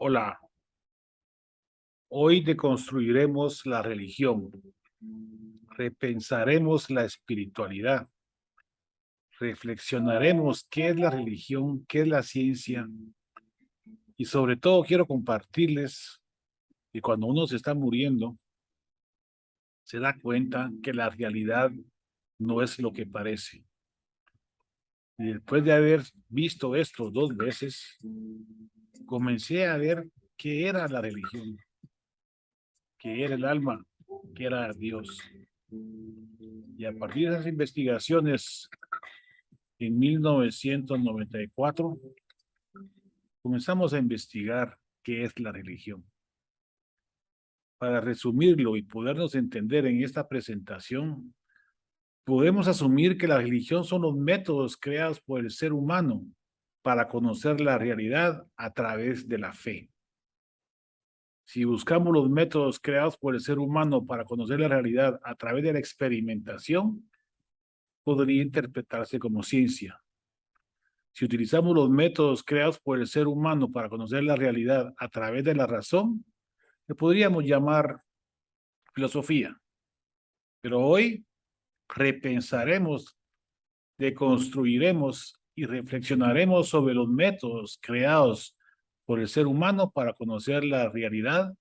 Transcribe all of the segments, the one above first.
Hola, hoy deconstruiremos la religión, repensaremos la espiritualidad, reflexionaremos qué es la religión, qué es la ciencia y sobre todo quiero compartirles que cuando uno se está muriendo, se da cuenta que la realidad no es lo que parece. Y después de haber visto esto 2 veces, comencé a ver qué era la religión, qué era el alma, qué era Dios. Y a partir de esas investigaciones, en 1994, comenzamos a investigar qué es la religión. Para resumirlo y podernos entender en esta presentación, podemos asumir que la religión son los métodos creados por el ser humano para conocer la realidad a través de la fe. Si buscamos los métodos creados por el ser humano para conocer la realidad a través de la experimentación, podría interpretarse como ciencia. Si utilizamos los métodos creados por el ser humano para conocer la realidad a través de la razón, le podríamos llamar filosofía. Pero hoy repensaremos, deconstruiremos y reflexionaremos sobre los métodos creados por el ser humano para conocer la realidad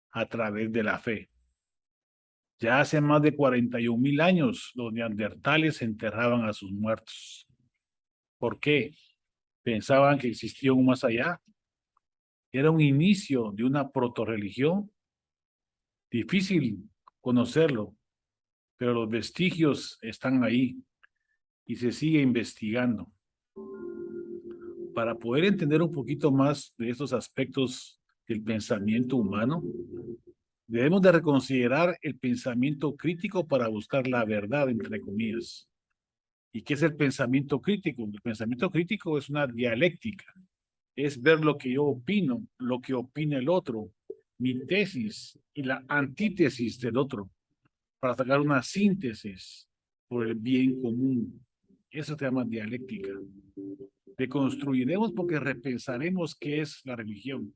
a través de la fe. Ya hace más de 41.000 años, los neandertales enterraban a sus muertos. ¿Por qué? Pensaban que existía un más allá. Era un inicio de una protorreligión. Difícil conocerlo, pero los vestigios están ahí y se sigue investigando. Para poder entender un poquito más de estos aspectos del pensamiento humano, debemos de reconsiderar el pensamiento crítico para buscar la verdad, entre comillas. ¿Y qué es el pensamiento crítico? El pensamiento crítico es una dialéctica, es ver lo que yo opino, lo que opina el otro, mi tesis y la antítesis del otro, para sacar una síntesis por el bien común. Eso se llama dialéctica. Deconstruiremos porque repensaremos qué es la religión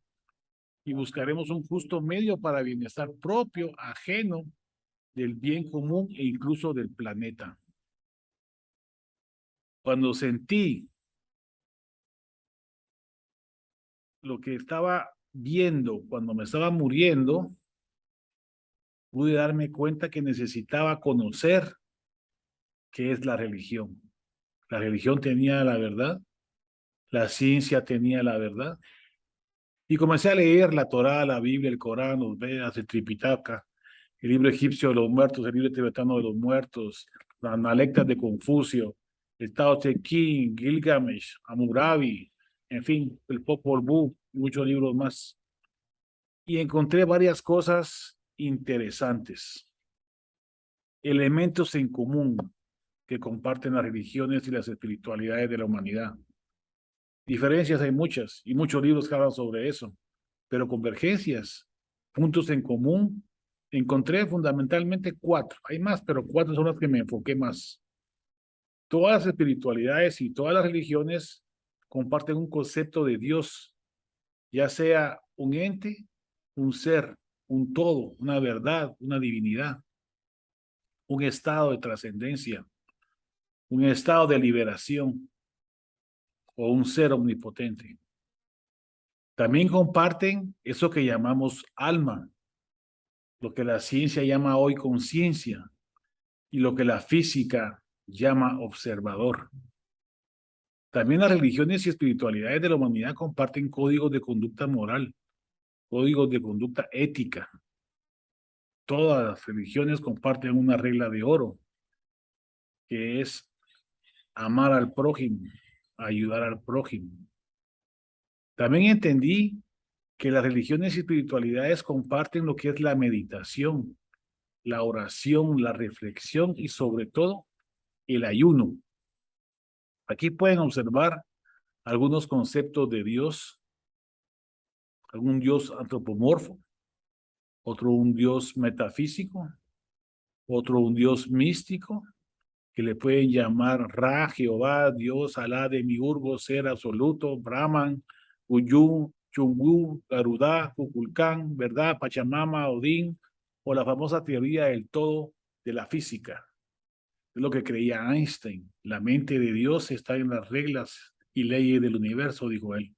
y buscaremos un justo medio para bienestar propio, ajeno, del bien común e incluso del planeta. Cuando sentí lo que estaba viendo cuando me estaba muriendo, pude darme cuenta que necesitaba conocer qué es la religión. La religión tenía la verdad, la ciencia tenía la verdad. Y comencé a leer la Torá, la Biblia, el Corán, los Vedas, el Tripitaka, el libro egipcio de los muertos, el libro tibetano de los muertos, las Analectas de Confucio, el Tao Te Ching, Gilgamesh, Hammurabi, en fin, el Popol Vuh, muchos libros más. Y encontré varias cosas interesantes, elementos en común que comparten las religiones y las espiritualidades de la humanidad. Diferencias hay muchas y muchos libros que hablan sobre eso, pero convergencias, puntos en común, encontré fundamentalmente 4. Hay más, pero 4 son las que me enfoqué más. Todas las espiritualidades y todas las religiones comparten un concepto de Dios, ya sea un ente, un ser, un todo, una verdad, una divinidad, un estado de trascendencia, un estado de liberación o un ser omnipotente. También comparten eso que llamamos alma, lo que la ciencia llama hoy conciencia y lo que la física llama observador. También las religiones y espiritualidades de la humanidad comparten códigos de conducta moral, códigos de conducta ética. Todas las religiones comparten una regla de oro, que es amar al prójimo, ayudar al prójimo. También entendí que las religiones y espiritualidades comparten lo que es la meditación, la oración, la reflexión y sobre todo el ayuno. Aquí pueden observar algunos conceptos de Dios, algún Dios antropomorfo, otro un Dios metafísico, otro un Dios místico, que le pueden llamar Ra, Jehová, Dios, Alá, Demiurgo, Ser Absoluto, Brahman, Uyun, Chungú, Garudá, Kukulcán, ¿verdad? Pachamama, Odín, o la famosa teoría del todo de la física. Es lo que creía Einstein. La mente de Dios está en las reglas y leyes del universo, dijo él.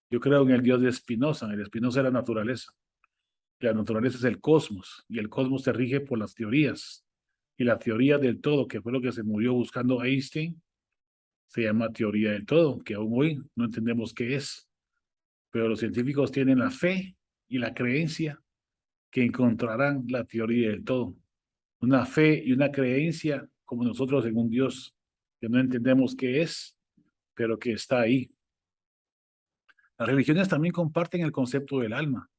Yo creo en el Dios de Spinoza. El Spinoza es la naturaleza. La naturaleza es el cosmos y el cosmos se rige por las teorías. Y la teoría del todo, que fue lo que se murió buscando Einstein, se llama teoría del todo, que aún hoy no entendemos qué es. Pero los científicos tienen la fe y la creencia que encontrarán la teoría del todo. Una fe y una creencia como nosotros en un Dios que no entendemos qué es, pero que está ahí. Las religiones también comparten el concepto del alma,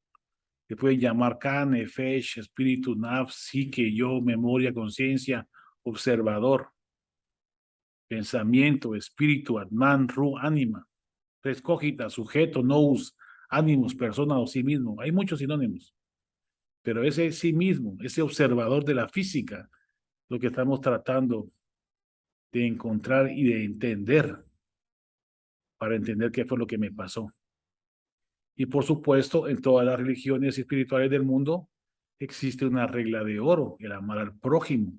que pueden llamar carne, fesh, espíritu, naf, psique, yo, memoria, conciencia, observador, pensamiento, espíritu, atman, ru, ánima, res cogita, sujeto, nous, ánimos, persona o sí mismo. Hay muchos sinónimos, pero ese sí mismo, ese observador de la física, lo que estamos tratando de encontrar y de entender para entender qué fue lo que me pasó. Y por supuesto, en todas las religiones espirituales del mundo existe una regla de oro, el amar al prójimo.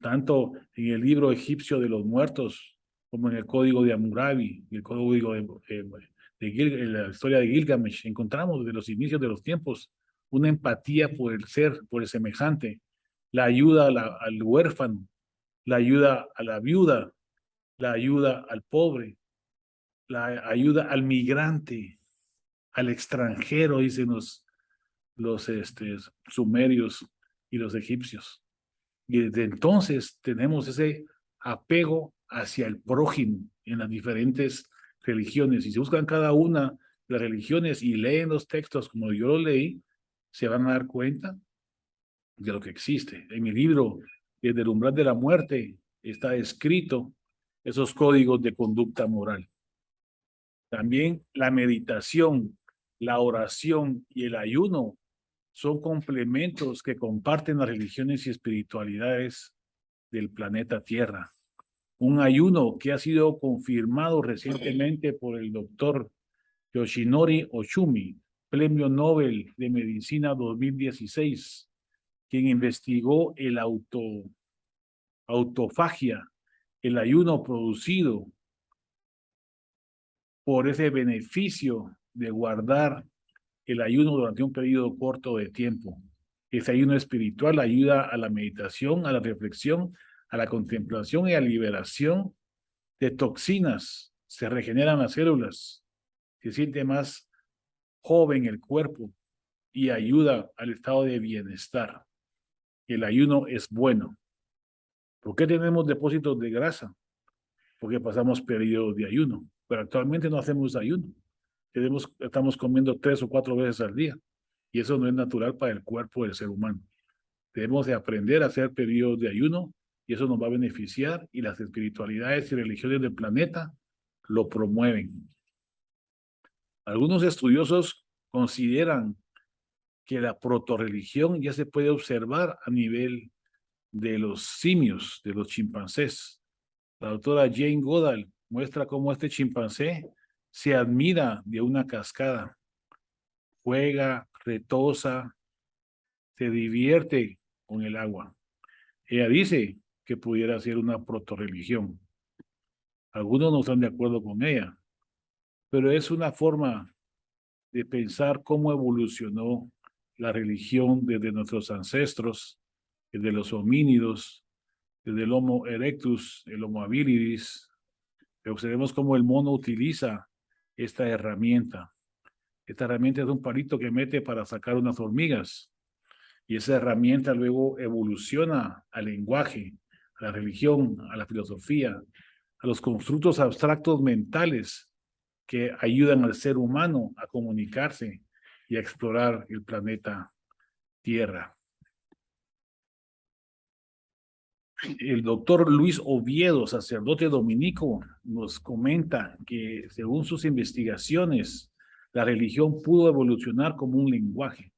Tanto en el libro egipcio de los muertos, como en el código de Hammurabi, el código en la historia de Gilgamesh, encontramos desde los inicios de los tiempos una empatía por el ser, por el semejante, la ayuda al huérfano, la ayuda a la viuda, la ayuda al pobre, la ayuda al migrante, al extranjero, dicen los sumerios y los egipcios. Y desde entonces tenemos ese apego hacia el prójimo en las diferentes religiones. Y si buscan cada una de las religiones y leen los textos como yo lo leí, se van a dar cuenta de lo que existe. En mi libro, Desde el umbral de la muerte, está escrito esos códigos de conducta moral. También la meditación, la oración y el ayuno son complementos que comparten las religiones y espiritualidades del planeta Tierra. Un ayuno que ha sido confirmado recientemente por el doctor Yoshinori Oshumi, Premio Nobel de Medicina 2016, quien investigó el autofagia, el ayuno producido por ese beneficio de guardar el ayuno durante un periodo corto de tiempo. Ese ayuno espiritual ayuda a la meditación, a la reflexión, a la contemplación y a la liberación de toxinas. Se regeneran las células, se siente más joven el cuerpo y ayuda al estado de bienestar. El ayuno es bueno. ¿Por qué tenemos depósitos de grasa? Porque pasamos periodos de ayuno, pero actualmente no hacemos ayuno. Estamos comiendo 3 o 4 veces al día y eso no es natural para el cuerpo del ser humano. Debemos de aprender a hacer periodos de ayuno y eso nos va a beneficiar y las espiritualidades y religiones del planeta lo promueven. Algunos estudiosos consideran que la protorreligión ya se puede observar a nivel de los simios, de los chimpancés. La doctora Jane Goodall muestra cómo este chimpancé se admira de una cascada, juega, retosa, se divierte con el agua. Ella dice que pudiera ser una protorreligión. Algunos no están de acuerdo con ella, pero es una forma de pensar cómo evolucionó la religión desde nuestros ancestros, desde los homínidos, desde el Homo erectus, el Homo habilis. Observemos cómo el mono utiliza esta herramienta. Esta herramienta es un palito que mete para sacar unas hormigas. Y esa herramienta luego evoluciona al lenguaje, a la religión, a la filosofía, a los constructos abstractos mentales que ayudan al ser humano a comunicarse y a explorar el planeta Tierra. El doctor Luis Oviedo, sacerdote dominico, nos comenta que según sus investigaciones, la religión pudo evolucionar como un lenguaje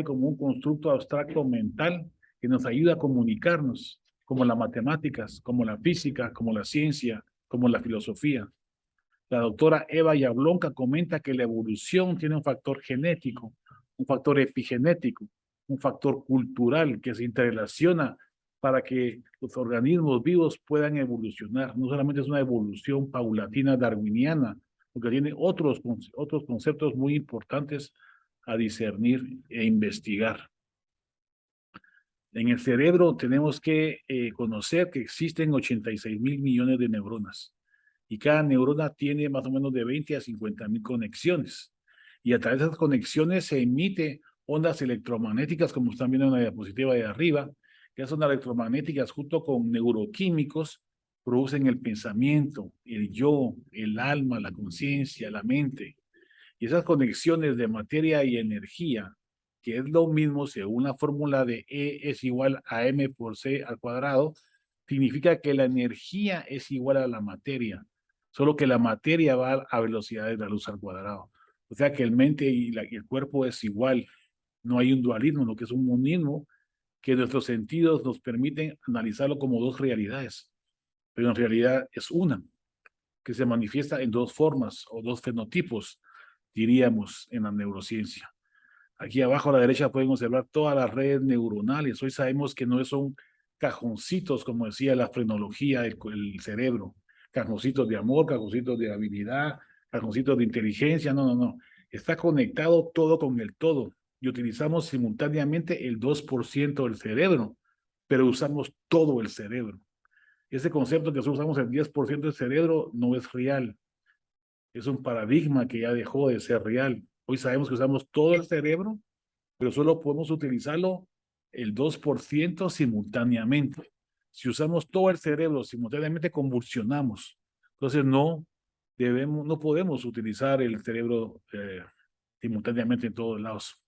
como un constructo abstracto mental que nos ayuda a comunicarnos, como las matemáticas, como la física, como la ciencia, como la filosofía. La doctora Eva Yablonka comenta que la evolución tiene un factor genético, un factor epigenético, un factor cultural que se interrelaciona para que los organismos vivos puedan evolucionar. No solamente es una evolución paulatina darwiniana, porque tiene otros conceptos muy importantes a discernir e investigar. En el cerebro tenemos que conocer que existen 86.000 millones de neuronas y cada neurona tiene más o menos de 20 a 50.000 conexiones. Y a través de esas conexiones se emite ondas electromagnéticas, como están viendo en la diapositiva de arriba, que esas ondas electromagnéticas junto con neuroquímicos producen el pensamiento, el yo, el alma, la conciencia, la mente. Y esas conexiones de materia y energía, que es lo mismo según la fórmula de E es igual a m por c al cuadrado, significa que la energía es igual a la materia, solo que la materia va a velocidades de la luz al cuadrado. O sea que el mente y el cuerpo es igual, no hay un dualismo, lo que es un monismo, que nuestros sentidos nos permiten analizarlo como dos realidades, pero en realidad es una, que se manifiesta en dos formas o dos fenotipos, diríamos, en la neurociencia. Aquí abajo a la derecha pueden observar todas las redes neuronales. Hoy sabemos que no son cajoncitos, como decía la frenología del cerebro, cajoncitos de amor, cajoncitos de habilidad, cajoncitos de inteligencia. No, no, no. Está conectado todo con el todo y utilizamos simultáneamente el 2% del cerebro, pero usamos todo el cerebro. Ese concepto que usamos el 10% del cerebro no es real. Es un paradigma que ya dejó de ser real. Hoy sabemos que usamos todo el cerebro, pero solo podemos utilizarlo el 2% simultáneamente. Si usamos todo el cerebro simultáneamente, convulsionamos. Entonces no podemos utilizar el cerebro simultáneamente en todos lados.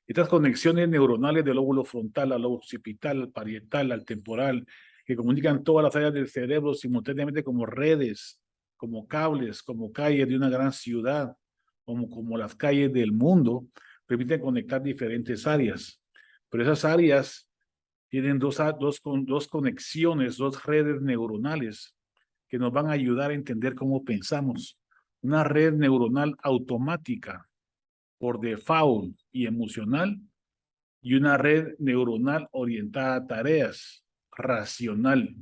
Estas conexiones neuronales del lóbulo frontal al lóbulo occipital, al parietal, al temporal, que comunican todas las áreas del cerebro simultáneamente como redes, como cables, como calles de una gran ciudad, como las calles del mundo, permiten conectar diferentes áreas. Pero esas áreas tienen dos conexiones, dos redes neuronales que nos van a ayudar a entender cómo pensamos. Una red neuronal automática por default y emocional, y una red neuronal orientada a tareas, racional.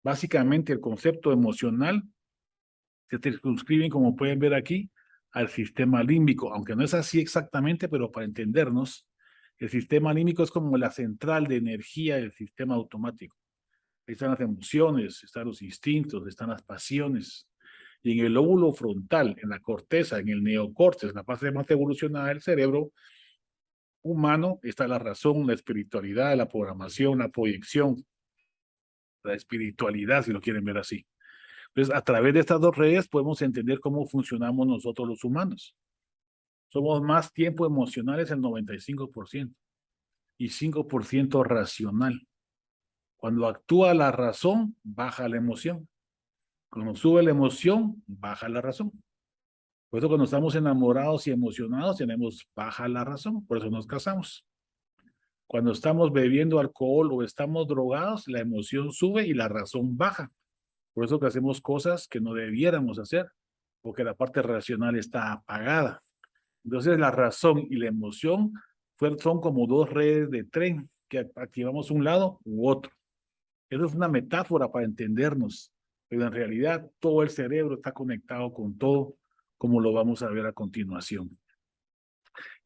Básicamente el concepto emocional se circunscribe, como pueden ver aquí, al sistema límbico, aunque no es así exactamente, pero para entendernos, el sistema límbico es como la central de energía del sistema automático. Ahí están las emociones, están los instintos, están las pasiones. Y en el lóbulo frontal, en la corteza, en el neocórtex, la parte más evolucionada del cerebro humano, está la razón, la espiritualidad, la programación, la proyección, la espiritualidad, si lo quieren ver así. Entonces, a través de estas dos redes podemos entender cómo funcionamos nosotros los humanos. Somos más tiempo emocionales, el 95%, y 5% racional. Cuando actúa la razón, baja la emoción. Cuando sube la emoción, baja la razón. Por eso cuando estamos enamorados y emocionados, tenemos baja la razón. Por eso nos casamos. Cuando estamos bebiendo alcohol o estamos drogados, la emoción sube y la razón baja. Por eso que hacemos cosas que no debiéramos hacer, porque la parte racional está apagada. Entonces la razón y la emoción son como dos redes de tren que activamos un lado u otro. Eso es una metáfora para entendernos, pero en realidad todo el cerebro está conectado con todo, como lo vamos a ver a continuación.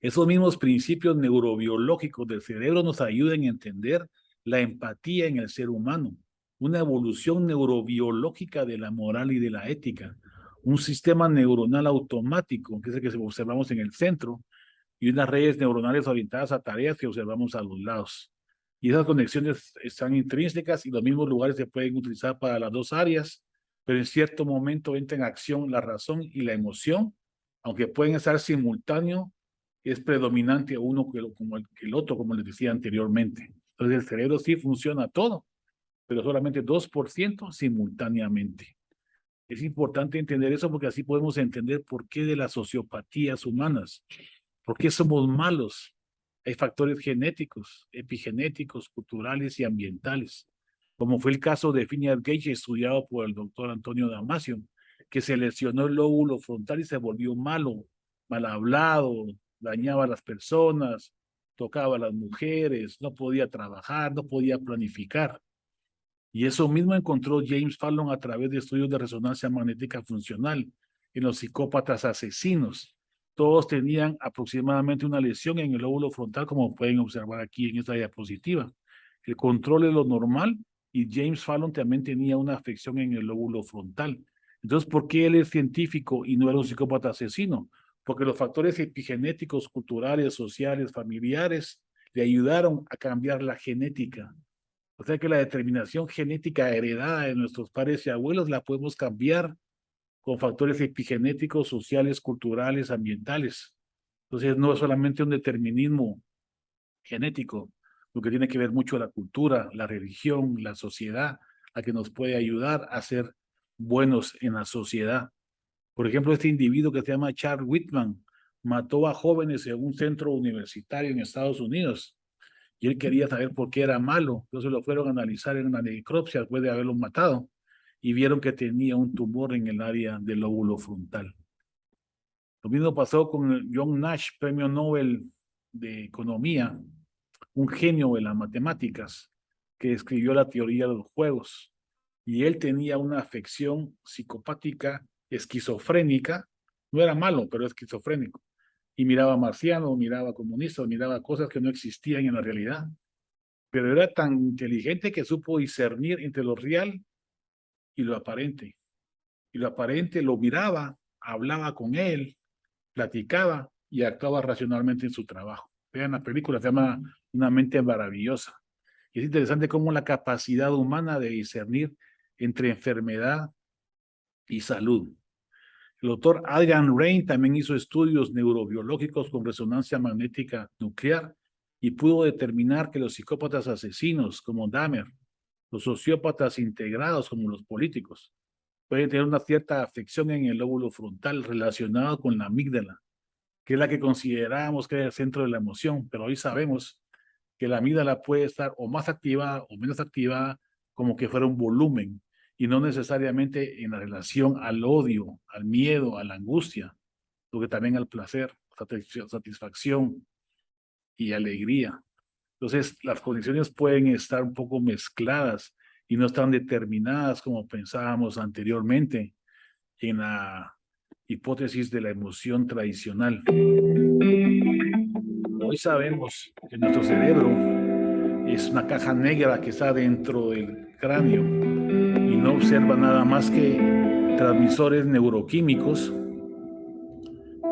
Esos mismos principios neurobiológicos del cerebro nos ayudan a entender la empatía en el ser humano, una evolución neurobiológica de la moral y de la ética, un sistema neuronal automático, que es el que observamos en el centro, y unas redes neuronales orientadas a tareas que observamos a los lados. Y esas conexiones están intrínsecas y los mismos lugares se pueden utilizar para las dos áreas, pero en cierto momento entra en acción la razón y la emoción, aunque pueden estar simultáneos, es predominante uno como el otro, como les decía anteriormente. Entonces el cerebro sí funciona todo, pero solamente 2% simultáneamente. Es importante entender eso porque así podemos entender por qué de las sociopatías humanas, por qué somos malos. Hay factores genéticos, epigenéticos, culturales y ambientales, como fue el caso de Phineas Gage, estudiado por el doctor Antonio Damasio, que se lesionó el lóbulo frontal y se volvió malo, mal hablado, dañaba a las personas, tocaba a las mujeres, no podía trabajar, no podía planificar. Y eso mismo encontró James Fallon a través de estudios de resonancia magnética funcional en los psicópatas asesinos. Todos tenían aproximadamente una lesión en el lóbulo frontal, como pueden observar aquí en esta diapositiva. El control es lo normal y James Fallon también tenía una afección en el lóbulo frontal. Entonces, ¿por qué él es científico y no era un psicópata asesino? Porque los factores epigenéticos, culturales, sociales, familiares, le ayudaron a cambiar la genética. O sea que la determinación genética heredada de nuestros padres y abuelos la podemos cambiar con factores epigenéticos, sociales, culturales, ambientales. Entonces no es solamente un determinismo genético, lo que tiene que ver mucho la cultura, la religión, la sociedad, a que nos puede ayudar a ser buenos en la sociedad. Por ejemplo, este individuo que se llama Charles Whitman mató a jóvenes en un centro universitario en Estados Unidos y él quería saber por qué era malo. Entonces lo fueron a analizar en una necropsia después de haberlo matado y vieron que tenía un tumor en el área del lóbulo frontal. Lo mismo pasó con John Nash, premio Nobel de Economía, un genio de las matemáticas, que escribió la teoría de los juegos. Y él tenía una afección psicopática esquizofrénica, no era malo, pero esquizofrénico. Y miraba marciano, miraba comunista, miraba cosas que no existían en la realidad. Pero era tan inteligente que supo discernir entre lo real y lo aparente. Y lo aparente lo miraba, hablaba con él, platicaba y actuaba racionalmente en su trabajo. Vean la película, se llama Una mente maravillosa. Y es interesante cómo la capacidad humana de discernir entre enfermedad y salud. El doctor Adrian Rain también hizo estudios neurobiológicos con resonancia magnética nuclear y pudo determinar que los psicópatas asesinos como Dahmer, los sociópatas integrados como los políticos, pueden tener una cierta afección en el lóbulo frontal relacionado con la amígdala, que es la que considerábamos que es el centro de la emoción, pero hoy sabemos que la amígdala puede estar o más activada o menos activada, como que fuera un volumen, y no necesariamente en la relación al odio, al miedo, a la angustia, sino que también al placer, satisfacción y alegría. Entonces, las condiciones pueden estar un poco mezcladas y no están determinadas como pensábamos anteriormente en la hipótesis de la emoción tradicional. Hoy sabemos que nuestro cerebro es una caja negra que está dentro del cráneo y no observa nada más que transmisores neuroquímicos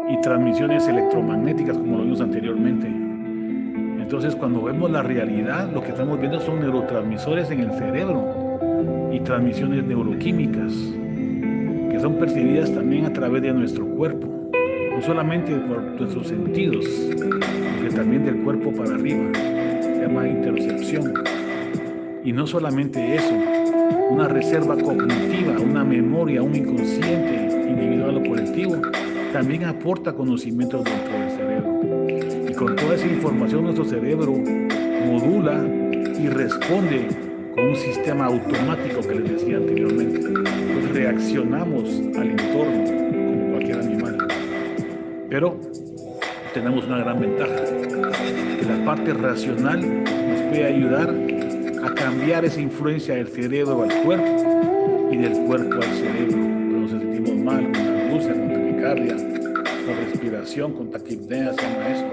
y transmisiones electromagnéticas, como lo vimos anteriormente. Entonces, cuando vemos la realidad, lo que estamos viendo son neurotransmisores en el cerebro y transmisiones neuroquímicas que son percibidas también a través de nuestro cuerpo, no solamente por nuestros sentidos, sino también del cuerpo para arriba, se llama interocepción. Y no solamente eso, una reserva cognitiva, una memoria, un inconsciente individual o colectivo, también aporta conocimientos dentro del cerebro. Y con toda esa información nuestro cerebro modula y responde con un sistema automático que les decía anteriormente. Pues reaccionamos al entorno como cualquier animal. Pero tenemos una gran ventaja, que la parte racional nos puede ayudar a cambiar esa influencia del cerebro al cuerpo y del cuerpo al cerebro. Cuando nos sentimos mal, con angustia, con taquicardia, con respiración, con taquipnea, se llama eso.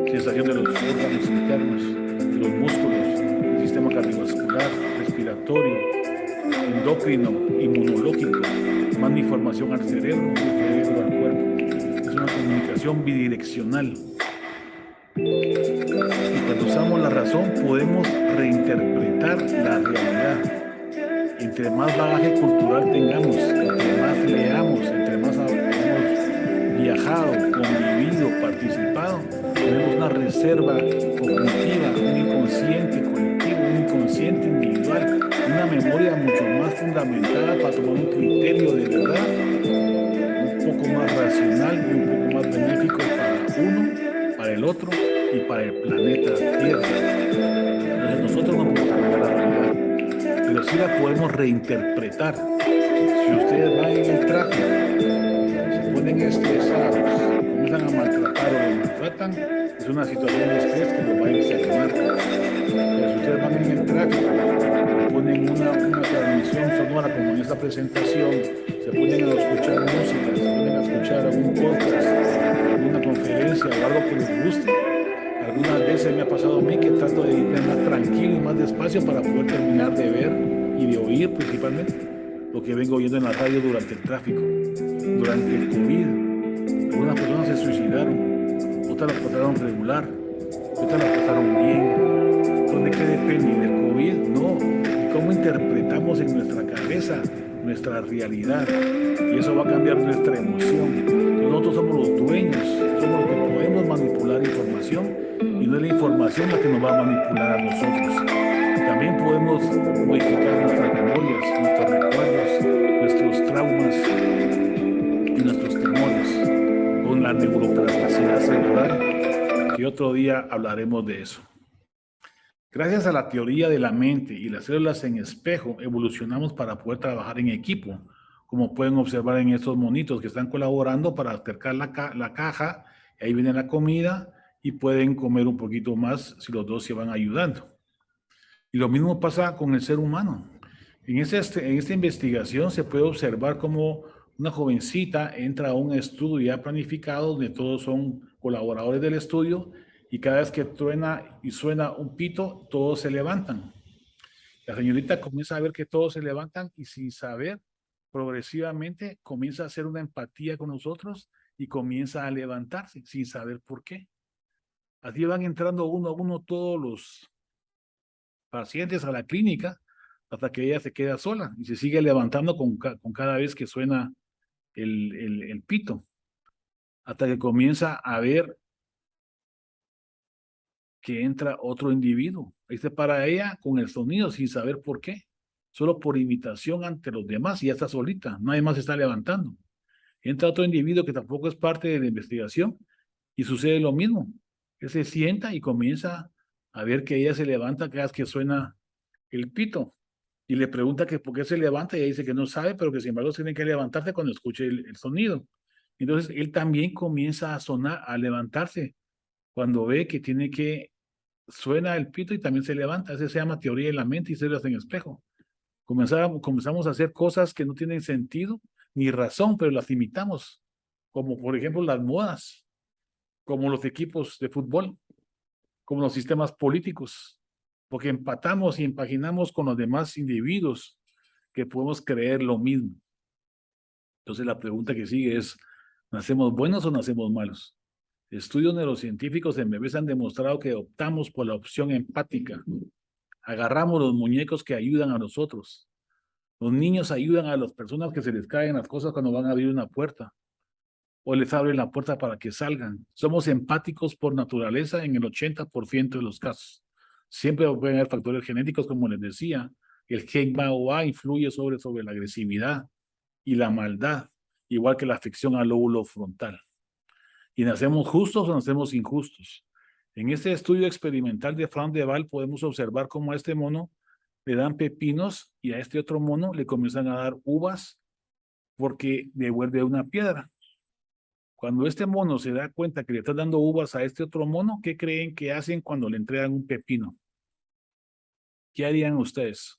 Sensación de los órganos internos, de los músculos, el sistema cardiovascular, respiratorio, endocrino, inmunológico. Manda información al cerebro y el cerebro al cuerpo. Es una comunicación bidireccional. Y cuando usamos la razón podemos reinterpretar la realidad. Entre más bagaje cultural tengamos, entre más leamos, entre más hayamos viajado, convivido, participado, tenemos una reserva cognitiva, un inconsciente colectivo, un inconsciente individual, una memoria mucho más fundamentada para tomar un criterio de verdad, un poco más racional y un poco más benéfico para uno, para el otro y para el planeta Tierra. Entonces nosotros no podemos cambiar la realidad, pero sí la podemos reinterpretar. Si ustedes van en el tráfico, se ponen estresados, comienzan a maltratar o los maltratan, es una situación de estrés que los va a enfermar. Pero si ustedes van en el tráfico, ponen una transmisión sonora como en esta presentación, se ponen a escuchar música, se ponen a escuchar algún podcast, alguna conferencia o algo que les guste. Algunas veces me ha pasado a mí que trato de ir más tranquilo y más despacio para poder terminar de ver y de oír principalmente lo que vengo oyendo en la radio durante el tráfico. Durante el COVID, algunas personas se suicidaron, otras las pasaron regular, otras las pasaron bien. ¿De qué depende? ¿Del COVID? No, de cómo interpretamos en nuestra cabeza nuestra realidad. Y eso va a cambiar nuestra emoción. Nosotros somos los dueños, somos los que podemos manipular información y no es la información la que nos va a manipular a nosotros. También podemos modificar nuestras memorias, nuestros recuerdos, nuestros traumas y nuestros temores con la neuroplasticidad cerebral, que otro día hablaremos de eso. Gracias a la teoría de la mente y las células en espejo, evolucionamos para poder trabajar en equipo, como pueden observar en estos monitos que están colaborando para acercar la caja, y ahí viene la comida y pueden comer un poquito más si los dos se van ayudando. Y lo mismo pasa con el ser humano. En esta investigación se puede observar cómo una jovencita entra a un estudio ya planificado donde todos son colaboradores del estudio y cada vez que truena y suena un pito, todos se levantan. La señorita comienza a ver que todos se levantan y sin saber, progresivamente comienza a hacer una empatía con nosotros y comienza a levantarse sin saber por qué. Así van entrando uno a uno todos los pacientes a la clínica hasta que ella se queda sola y se sigue levantando con cada vez que suena el pito, hasta que comienza a ver que entra otro individuo. Ahí se para ella con el sonido sin saber por qué, solo por imitación ante los demás y ya está solita, nadie más se está levantando. Entra otro individuo que tampoco es parte de la investigación y sucede lo mismo. Él se sienta y comienza a ver que ella se levanta cada vez que suena el pito y le pregunta que por qué se levanta y ella dice que no sabe, pero que sin embargo tiene que levantarse cuando escuche el sonido. Entonces él también comienza a sonar, a levantarse cuando ve que tiene que suena el pito y también se levanta. Ese se llama teoría de la mente y células en espejo. Comenzamos a hacer cosas que no tienen sentido ni razón, pero las imitamos, como por ejemplo las modas, como los equipos de fútbol, como los sistemas políticos, porque empatamos y empaginamos con los demás individuos que podemos creer lo mismo. Entonces la pregunta que sigue es, ¿nacemos buenos o nacemos malos? Estudios neurocientíficos en bebés han demostrado que optamos por la opción empática. Agarramos los muñecos que ayudan a nosotros. Los niños ayudan a las personas que se les caen las cosas cuando van a abrir una puerta o les abren la puerta para que salgan. Somos empáticos por naturaleza en el 80% de los casos. Siempre pueden haber factores genéticos, como les decía. El gen MAOA influye sobre la agresividad y la maldad, igual que la afección al lóbulo frontal. ¿Y nacemos justos o nacemos injustos? En este estudio experimental de Frank de Waal podemos observar cómo a este mono le dan pepinos y a este otro mono le comienzan a dar uvas porque devuelve una piedra. Cuando este mono se da cuenta que le está dando uvas a este otro mono, ¿qué creen que hacen cuando le entregan un pepino? ¿Qué harían ustedes?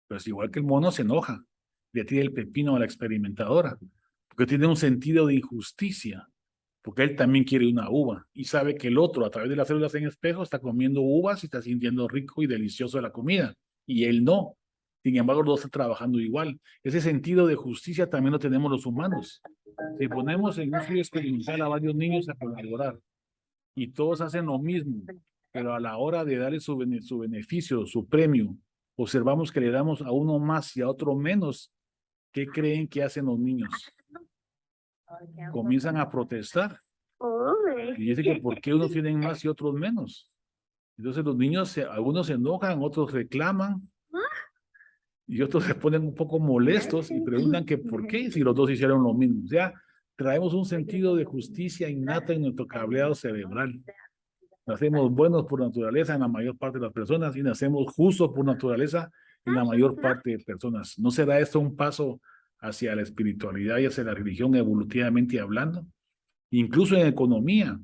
Pues igual que el mono se enoja, le tira el pepino a la experimentadora, porque tiene un sentido de injusticia, porque él también quiere una uva y sabe que el otro, a través de las células en espejo, está comiendo uvas y está sintiendo rico y delicioso la comida, y él no. Sin embargo, los dos están trabajando igual. Ese sentido de justicia también lo tenemos los humanos. Si ponemos en un estudio experimental a varios niños a colaborar y todos hacen lo mismo, pero a la hora de darle su beneficio, su premio, observamos que le damos a uno más y a otro menos, ¿qué creen que hacen los niños? Comienzan a protestar y dicen que por qué unos tienen más y otros menos. Entonces los niños, algunos se enojan, otros reclaman y otros se ponen un poco molestos y preguntan que por qué si los dos hicieron lo mismo. O sea, traemos un sentido de justicia innata en nuestro cableado cerebral. Nacemos buenos por naturaleza en la mayor parte de las personas y nacemos justos por naturaleza en la mayor parte de personas. ¿No será esto un paso hacia la espiritualidad y hacia la religión evolutivamente hablando? Incluso en economía,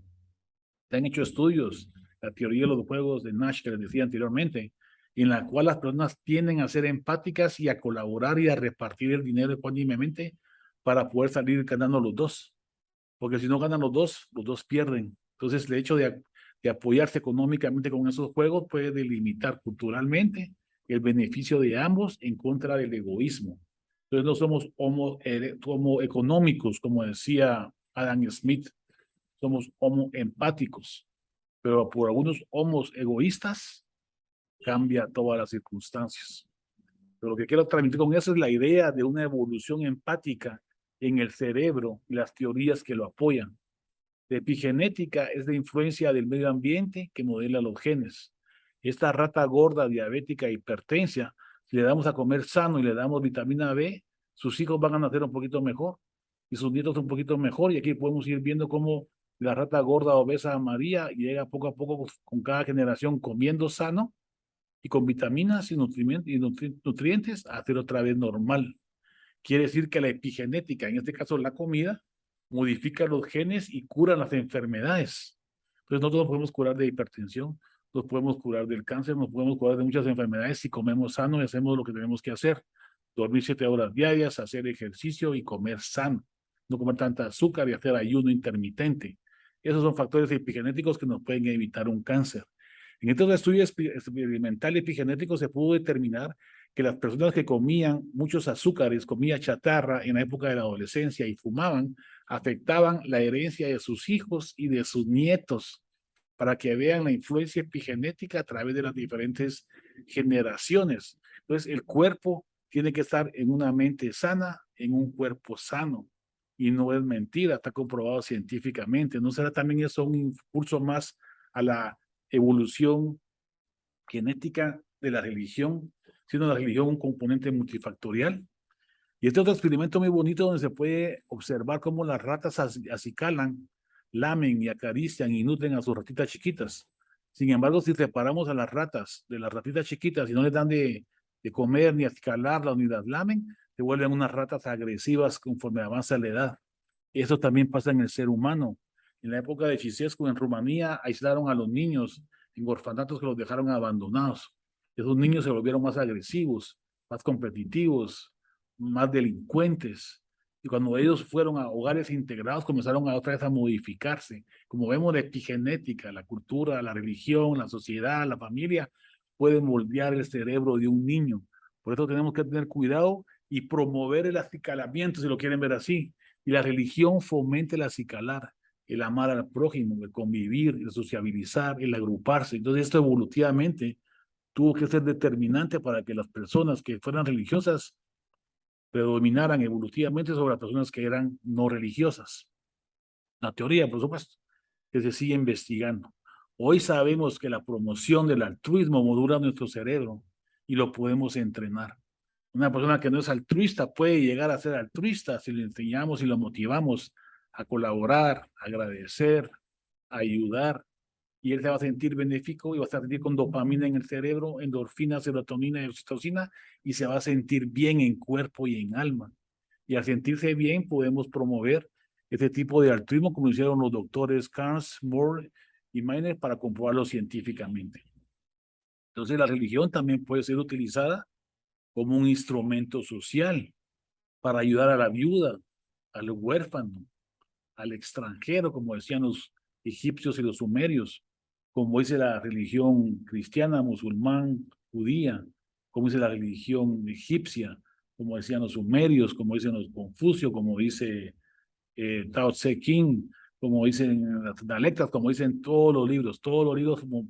se han hecho estudios, la teoría de los juegos de Nash que les decía anteriormente, en la cual las personas tienden a ser empáticas y a colaborar y a repartir el dinero ecuánimemente para poder salir ganando los dos. Porque si no ganan los dos pierden. Entonces, el hecho de apoyarse económicamente con esos juegos puede delimitar culturalmente el beneficio de ambos en contra del egoísmo. Entonces, no somos homo económicos, como decía Adam Smith, somos homo empáticos, pero por algunos homos egoístas cambia todas las circunstancias. Pero lo que quiero transmitir con eso es la idea de una evolución empática en el cerebro y las teorías que lo apoyan. La epigenética es la influencia del medio ambiente que modela los genes. Esta rata gorda, diabética, hipertensa, si le damos a comer sano y le damos vitamina B, sus hijos van a nacer un poquito mejor y sus nietos un poquito mejor. Y aquí podemos ir viendo cómo la rata gorda obesa María llega poco a poco con cada generación comiendo sano y con vitaminas y nutrientes a ser otra vez normal. Quiere decir que la epigenética, en este caso la comida, modifica los genes y cura las enfermedades. Entonces nosotros nos podemos curar de hipertensión, nos podemos curar del cáncer, nos podemos curar de muchas enfermedades si comemos sano y hacemos lo que tenemos que hacer. Dormir 7 horas diarias, hacer ejercicio y comer sano. No comer tanta azúcar y hacer ayuno intermitente. Esos son factores epigenéticos que nos pueden evitar un cáncer. En estos estudios experimentales epigenéticos se pudo determinar que las personas que comían muchos azúcares, comía chatarra en la época de la adolescencia y fumaban, afectaban la herencia de sus hijos y de sus nietos, para que vean la influencia epigenética a través de las diferentes generaciones. Entonces, el cuerpo tiene que estar en una mente sana, en un cuerpo sano. Y no es mentira, está comprobado científicamente. ¿No será también eso un impulso más a la evolución genética de la religión, siendo la religión un componente multifactorial? Y este otro experimento muy bonito donde se puede observar cómo las ratas acicalan, lamen y acarician y nutren a sus ratitas chiquitas. Sin embargo, si separamos a las ratas de las ratitas chiquitas y no les dan de comer ni acicalarlas ni las lamen, se vuelven unas ratas agresivas conforme avanza la edad. Eso también pasa en el ser humano. En la época de Ceausescu en Rumanía aislaron a los niños en orfanatos que los dejaron abandonados. Esos niños se volvieron más agresivos, más competitivos, más delincuentes. Y cuando ellos fueron a hogares integrados, comenzaron a otra vez a modificarse. Como vemos, la epigenética, la cultura, la religión, la sociedad, la familia, pueden moldear el cerebro de un niño. Por eso tenemos que tener cuidado y promover el acicalamiento, si lo quieren ver así. Y la religión fomenta el acicalar, el amar al prójimo, el convivir, el sociabilizar, el agruparse. Entonces, esto evolutivamente tuvo que ser determinante para que las personas que fueran religiosas predominaran evolutivamente sobre las personas que eran no religiosas. La teoría, por supuesto, que se sigue investigando. Hoy sabemos que la promoción del altruismo modula nuestro cerebro y lo podemos entrenar. Una persona que no es altruista puede llegar a ser altruista si le enseñamos y lo motivamos a colaborar, a agradecer, a ayudar, y él se va a sentir benéfico y va a sentir con dopamina en el cerebro, endorfina, serotonina y oxitocina, y se va a sentir bien en cuerpo y en alma. Y al sentirse bien podemos promover este tipo de altruismo como hicieron los doctores Carnes, Moore y Miner para comprobarlo científicamente. Entonces la religión también puede ser utilizada como un instrumento social para ayudar a la viuda, al huérfano, al extranjero, como decían los egipcios y los sumerios, como dice la religión cristiana, musulmán, judía, como dice la religión egipcia, como decían los sumerios, como dicen los Confucio, como dice Tao Tse King, como dicen las dialectas, como dicen todos los libros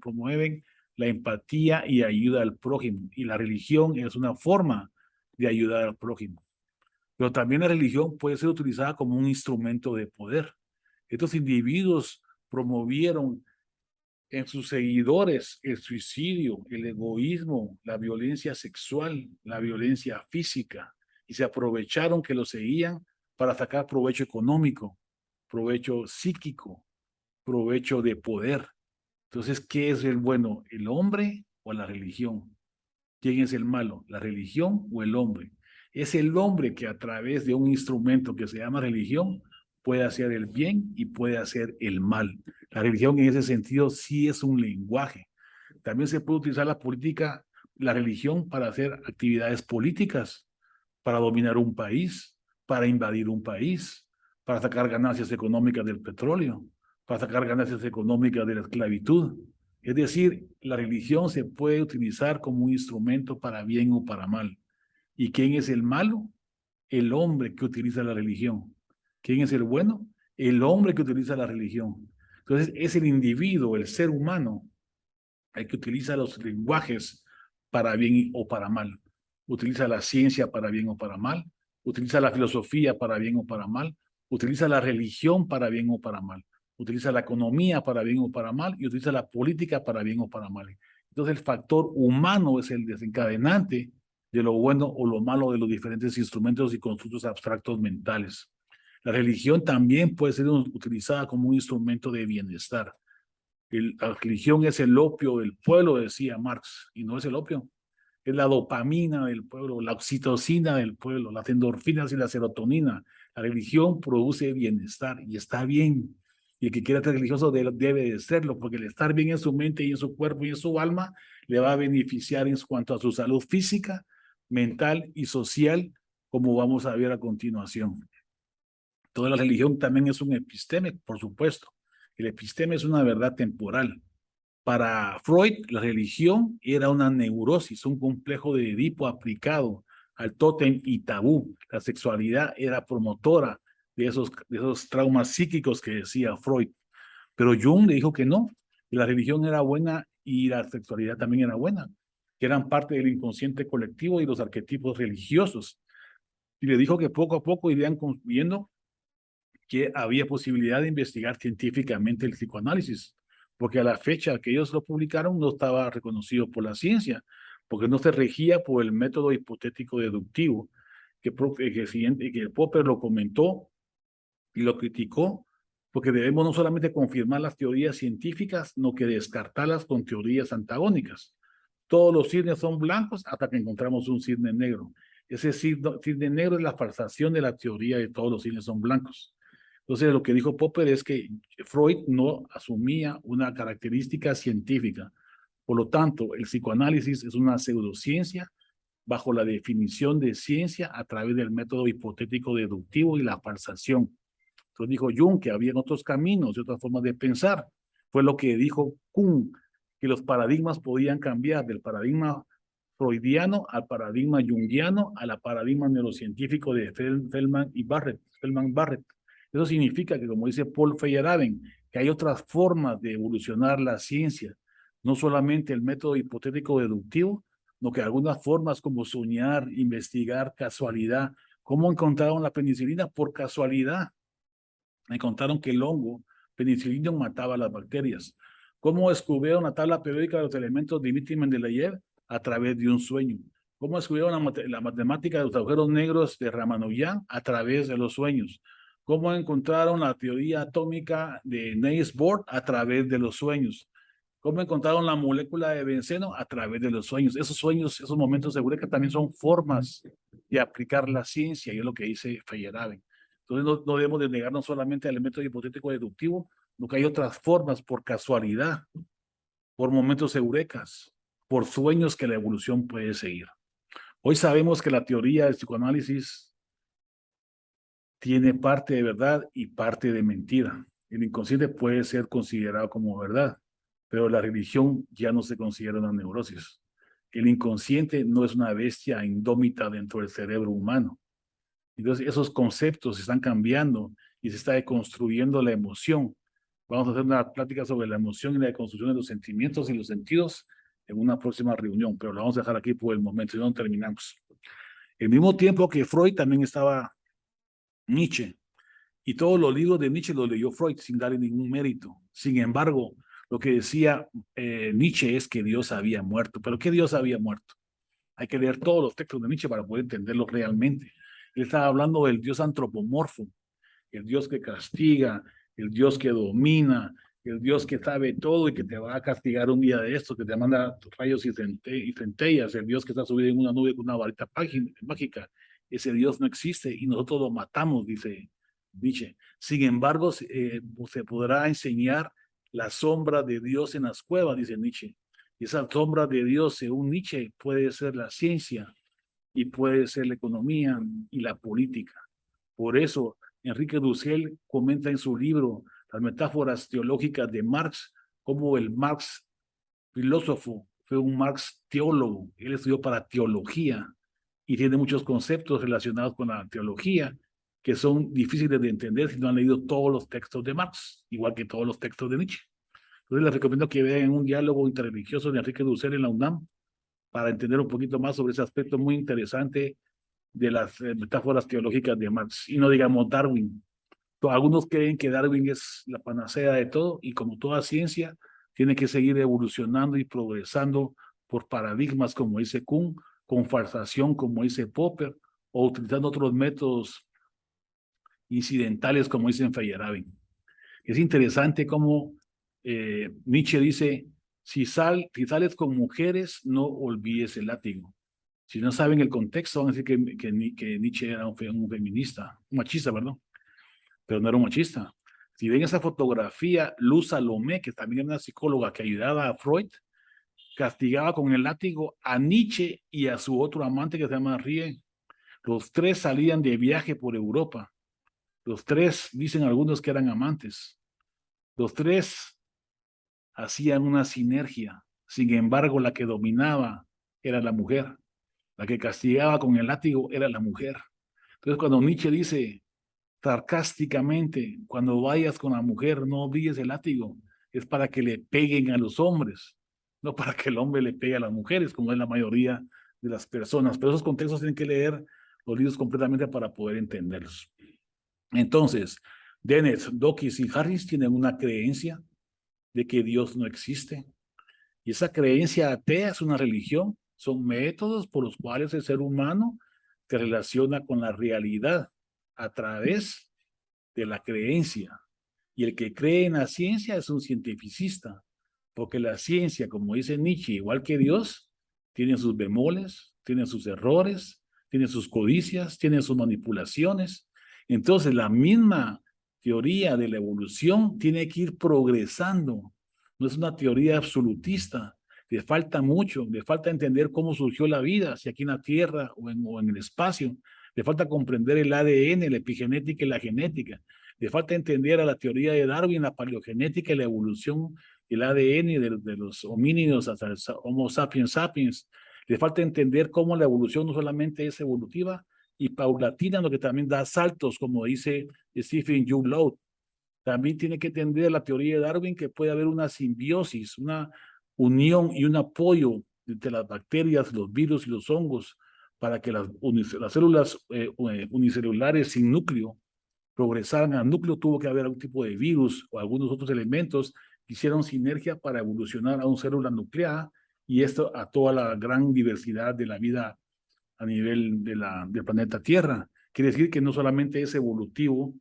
promueven la empatía y ayuda al prójimo. Y la religión es una forma de ayudar al prójimo. Pero también la religión puede ser utilizada como un instrumento de poder. Estos individuos promovieron en sus seguidores el suicidio, el egoísmo, la violencia sexual, la violencia física, y se aprovecharon que lo seguían para sacar provecho económico, provecho psíquico, provecho de poder. Entonces, ¿qué es el bueno, el hombre o la religión? ¿Quién es el malo? ¿La religión o el hombre? Es el hombre que a través de un instrumento que se llama religión puede hacer el bien y puede hacer el mal. La religión en ese sentido sí es un lenguaje. También se puede utilizar la política, la religión para hacer actividades políticas, para dominar un país, para invadir un país, para sacar ganancias económicas del petróleo, para sacar ganancias económicas de la esclavitud. Es decir, la religión se puede utilizar como un instrumento para bien o para mal. ¿Y quién es el malo? El hombre que utiliza la religión. ¿Quién es el bueno? El hombre que utiliza la religión. Entonces, es el individuo, el ser humano, el que utiliza los lenguajes para bien o para mal. Utiliza la ciencia para bien o para mal. Utiliza la filosofía para bien o para mal. Utiliza la religión para bien o para mal. Utiliza la economía para bien o para mal y utiliza la política para bien o para mal. Entonces el factor humano es el desencadenante de lo bueno o lo malo de los diferentes instrumentos y constructos abstractos mentales. La religión también puede ser utilizada como un instrumento de bienestar. La religión es el opio del pueblo, decía Marx, y no es el opio, es la dopamina del pueblo, la oxitocina del pueblo, las endorfinas y la serotonina. La religión produce bienestar y está bien. Y el que quiera ser religioso debe de serlo, porque el estar bien en su mente y en su cuerpo y en su alma le va a beneficiar en cuanto a su salud física, mental y social, como vamos a ver a continuación. Toda la religión también es un episteme, por supuesto. El episteme es una verdad temporal. Para Freud, la religión era una neurosis, un complejo de Edipo aplicado al tótem y tabú. La sexualidad era promotora de esos traumas psíquicos que decía Freud. Pero Jung le dijo que no, que la religión era buena y la sexualidad también era buena, que eran parte del inconsciente colectivo y los arquetipos religiosos. Y le dijo que poco a poco irían construyendo que había posibilidad de investigar científicamente el psicoanálisis, porque a la fecha que ellos lo publicaron no estaba reconocido por la ciencia, porque no se regía por el método hipotético deductivo, que Popper lo comentó y lo criticó, porque debemos no solamente confirmar las teorías científicas, sino que descartarlas con teorías antagónicas. Todos los cisnes son blancos hasta que encontramos un cisne negro. Ese cisne negro es la falsación de la teoría de todos los cisnes son blancos. Entonces, lo que dijo Popper es que Freud no asumía una característica científica. Por lo tanto, el psicoanálisis es una pseudociencia bajo la definición de ciencia a través del método hipotético deductivo y la falsación. Entonces dijo Jung que había otros caminos y otras formas de pensar. Fue lo que dijo Kuhn, que los paradigmas podían cambiar del paradigma freudiano al paradigma junguiano a la paradigma neurocientífico de Feldman y Barrett. Eso significa que, como dice Paul Feyerabend, que hay otras formas de evolucionar la ciencia, no solamente el método hipotético deductivo, sino que algunas formas como soñar, investigar, casualidad. ¿Cómo encontraron la penicilina? Por casualidad. Encontraron que el hongo penicillium mataba a las bacterias. ¿Cómo descubrieron la tabla periódica de los elementos de Dmitri Mendeleev? A través de un sueño. ¿Cómo descubrieron la matemática de los agujeros negros de Ramanujan? A través de los sueños. ¿Cómo encontraron la teoría atómica de Niels Bohr? A través de los sueños. ¿Cómo encontraron la molécula de benceno? A través de los sueños. Esos sueños, esos momentos de eureka también son formas de aplicar la ciencia, y es lo que dice Feyerabend. Entonces no debemos de negarnos solamente al método hipotético deductivo, sino que hay otras formas por casualidad, por momentos eurecas, por sueños que la evolución puede seguir. Hoy sabemos que la teoría del psicoanálisis tiene parte de verdad y parte de mentira. El inconsciente puede ser considerado como verdad, pero la religión ya no se considera una neurosis. El inconsciente no es una bestia indómita dentro del cerebro humano. Entonces, esos conceptos están cambiando y se está deconstruyendo la emoción. Vamos a hacer una plática sobre la emoción y la deconstrucción de los sentimientos y los sentidos en una próxima reunión, pero lo vamos a dejar aquí por el momento y no terminamos. Al mismo tiempo que Freud, también estaba Nietzsche, y todos los libros de Nietzsche los leyó Freud sin darle ningún mérito. Sin embargo, lo que decía Nietzsche es que Dios había muerto. ¿Pero qué Dios había muerto? Hay que leer todos los textos de Nietzsche para poder entenderlos realmente. Él estaba hablando del Dios antropomorfo, el Dios que castiga, el Dios que domina, el Dios que sabe todo y que te va a castigar un día de estos, que te manda rayos y centellas, el Dios que está subido en una nube con una varita mágica, ese Dios no existe y nosotros lo matamos, dice Nietzsche. Sin embargo, se podrá enseñar la sombra de Dios en las cuevas, dice Nietzsche. Y esa sombra de Dios, según Nietzsche, puede ser la ciencia y puede ser la economía y la política. Por eso, Enrique Dussel comenta en su libro Las metáforas teológicas de Marx, como el Marx filósofo fue un Marx teólogo. Él estudió para teología y tiene muchos conceptos relacionados con la teología que son difíciles de entender si no han leído todos los textos de Marx, igual que todos los textos de Nietzsche. Entonces les recomiendo que vean un diálogo interreligioso de Enrique Dussel en la UNAM para entender un poquito más sobre ese aspecto muy interesante de las metáforas teológicas de Marx, y no digamos Darwin. Algunos creen que Darwin es la panacea de todo y como toda ciencia tiene que seguir evolucionando y progresando por paradigmas como dice Kuhn, con falsación como dice Popper o utilizando otros métodos incidentales como dicen Feyerabend. Es interesante cómo Nietzsche dice, si sales con mujeres, no olvides el látigo. Si no saben el contexto, van a decir que Nietzsche era un feminista, un machista, perdón, pero no era un machista. Si ven esa fotografía, Luz Salomé, que también era una psicóloga que ayudaba a Freud, castigaba con el látigo a Nietzsche y a su otro amante que se llama Rie. Los tres salían de viaje por Europa. Los tres, dicen algunos que eran amantes. Los tres hacían una sinergia. Sin embargo, la que dominaba era la mujer. La que castigaba con el látigo era la mujer. Entonces, cuando Nietzsche dice sarcásticamente, cuando vayas con la mujer, no olvides el látigo, es para que le peguen a los hombres, no para que el hombre le pegue a las mujeres, como es la mayoría de las personas. Pero esos contextos tienen que leer los libros completamente para poder entenderlos. Entonces, Dennett, Dawkins y Harris tienen una creencia de que Dios no existe. Y esa creencia atea es una religión, son métodos por los cuales el ser humano se relaciona con la realidad a través de la creencia. Y el que cree en la ciencia es un cientificista, porque la ciencia, como dice Nietzsche, igual que Dios, tiene sus bemoles, tiene sus errores, tiene sus codicias, tiene sus manipulaciones. Entonces, la misma teoría de la evolución tiene que ir progresando. No es una teoría absolutista. Le falta mucho, le falta entender cómo surgió la vida, si aquí en la Tierra o en el espacio. Le falta comprender el ADN, la epigenética y la genética. Le falta entender a la teoría de Darwin, la paleogenética y la evolución del ADN de los homínidos hasta el Homo sapiens sapiens. Le falta entender cómo la evolución no solamente es evolutiva y paulatina, sino que también da saltos, como dice Stephen Jay Gould. También tiene que entender la teoría de Darwin que puede haber una simbiosis, una unión y un apoyo entre las bacterias, los virus y los hongos para que las células unicelulares sin núcleo progresaran al núcleo. Tuvo que haber algún tipo de virus o algunos otros elementos que hicieron sinergia para evolucionar a una célula nuclear y esto a toda la gran diversidad de la vida a nivel del planeta Tierra. Quiere decir que no solamente es evolutivo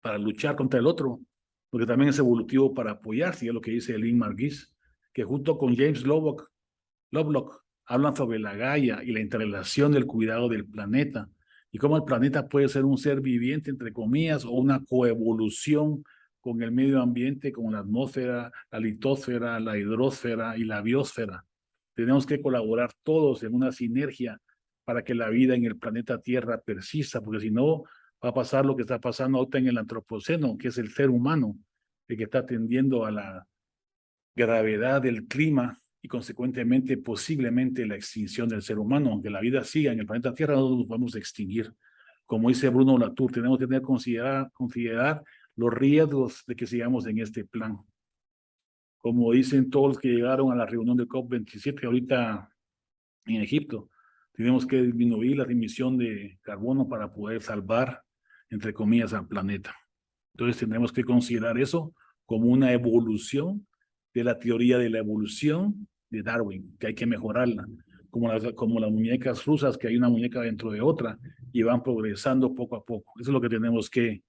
para luchar contra el otro, porque también es evolutivo para apoyarse, y es lo que dice Lynn Marguis, que junto con James Lovelock hablan sobre la Gaia y la interrelación del cuidado del planeta, y cómo el planeta puede ser un ser viviente, entre comillas, o una coevolución con el medio ambiente, con la atmósfera, la litosfera, la hidrosfera y la biosfera. Tenemos que colaborar todos en una sinergia para que la vida en el planeta Tierra persista, porque si no, va a pasar lo que está pasando ahorita en el antropoceno, que es el ser humano, el que está tendiendo a la gravedad del clima y consecuentemente posiblemente la extinción del ser humano. Aunque la vida siga en el planeta Tierra, no nos vamos a extinguir. Como dice Bruno Latour, tenemos que considerar los riesgos de que sigamos en este plan. Como dicen todos los que llegaron a la reunión de COP27 ahorita en Egipto, tenemos que disminuir la emisión de carbono para poder salvar, entre comillas, al planeta. Entonces tenemos que considerar eso como una evolución de la teoría de la evolución de Darwin, que hay que mejorarla, como las muñecas rusas, que hay una muñeca dentro de otra y van progresando poco a poco. Eso es lo que tenemos que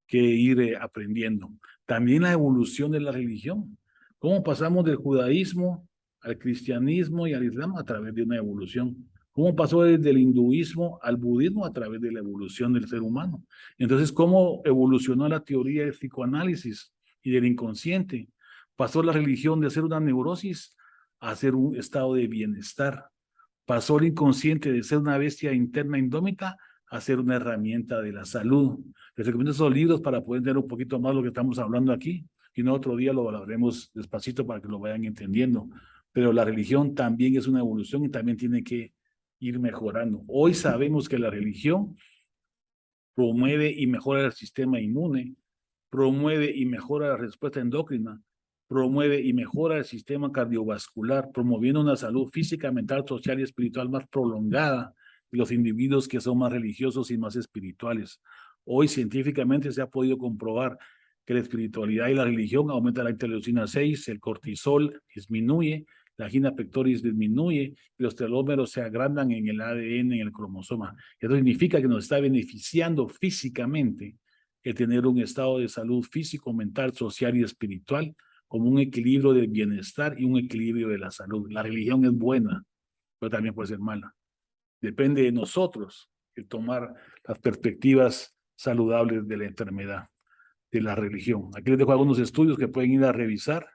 ir aprendiendo. También la evolución de la religión. ¿Cómo pasamos del judaísmo al cristianismo y al islam? A través de una evolución. ¿Cómo pasó desde el hinduismo al budismo? A través de la evolución del ser humano. Entonces, ¿cómo evolucionó la teoría del psicoanálisis y del inconsciente? Pasó la religión de ser una neurosis a ser un estado de bienestar. Pasó el inconsciente de ser una bestia interna indómita a ser una herramienta de la salud. Les recomiendo esos libros para poder entender un poquito más lo que estamos hablando aquí. Y no otro día lo hablaremos despacito para que lo vayan entendiendo. Pero la religión también es una evolución y también tiene que ir mejorando. Hoy sabemos que la religión promueve y mejora el sistema inmune, promueve y mejora la respuesta endocrina, promueve y mejora el sistema cardiovascular, promoviendo una salud física, mental, social y espiritual más prolongada de los individuos que son más religiosos y más espirituales. Hoy científicamente se ha podido comprobar que la espiritualidad y la religión aumenta la interleucina 6, el cortisol disminuye, la angina pectoris disminuye y los telómeros se agrandan en el ADN, en el cromosoma. Eso significa que nos está beneficiando físicamente el tener un estado de salud físico, mental, social y espiritual, como un equilibrio del bienestar y un equilibrio de la salud. La religión es buena, pero también puede ser mala. Depende de nosotros el tomar las perspectivas saludables de la enfermedad, de la religión. Aquí les dejo algunos estudios que pueden ir a revisar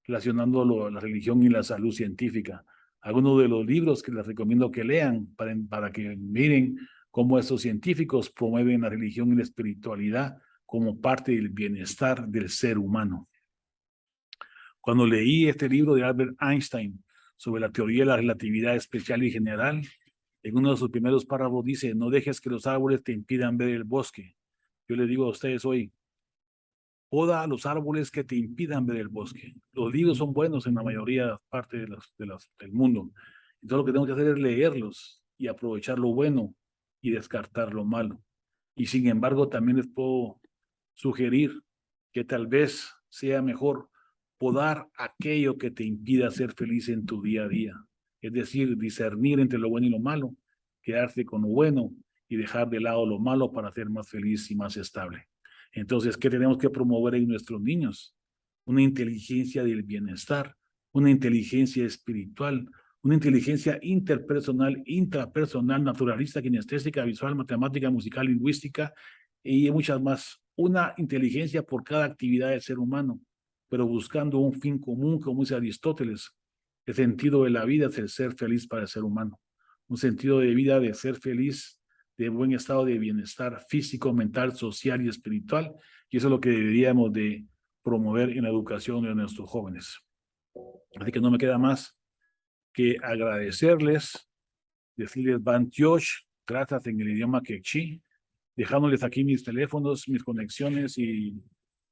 relacionando la religión y la salud científica. Algunos de los libros que les recomiendo que lean para que miren cómo estos científicos promueven la religión y la espiritualidad como parte del bienestar del ser humano. Cuando leí este libro de Albert Einstein sobre la teoría de la relatividad especial y general, en uno de sus primeros párrafos dice, no dejes que los árboles te impidan ver el bosque. Yo les digo a ustedes hoy, poda a los árboles que te impidan ver el bosque. Los libros son buenos en la mayoría parte del mundo. Entonces lo que tengo que hacer es leerlos y aprovechar lo bueno y descartar lo malo. Y sin embargo, también les puedo sugerir que tal vez sea mejor podar aquello que te impida ser feliz en tu día a día. Es decir, discernir entre lo bueno y lo malo, quedarse con lo bueno y dejar de lado lo malo para ser más feliz y más estable. Entonces, ¿qué tenemos que promover en nuestros niños? Una inteligencia del bienestar, una inteligencia espiritual, una inteligencia interpersonal, intrapersonal, naturalista, kinestésica, visual, matemática, musical, lingüística y muchas más. Una inteligencia por cada actividad del ser humano, pero buscando un fin común, como dice Aristóteles. El sentido de la vida es el ser feliz para el ser humano. Un sentido de vida de ser feliz, de buen estado de bienestar físico, mental, social y espiritual. Y eso es lo que deberíamos de promover en la educación de nuestros jóvenes. Así que no me queda más que agradecerles, decirles Ban Josh, gracias en el idioma quechí, dejándoles aquí mis teléfonos, mis conexiones y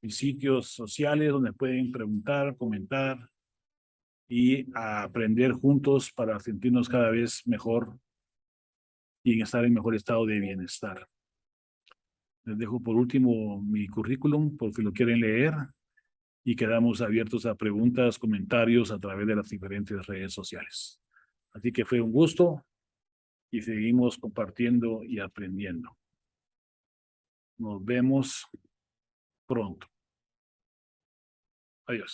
mis sitios sociales donde pueden preguntar, comentar y aprender juntos para sentirnos cada vez mejor y estar en mejor estado de bienestar. Les dejo por último mi currículum por si lo quieren leer y quedamos abiertos a preguntas, comentarios a través de las diferentes redes sociales. Así que fue un gusto y seguimos compartiendo y aprendiendo. Nos vemos pronto. Adiós.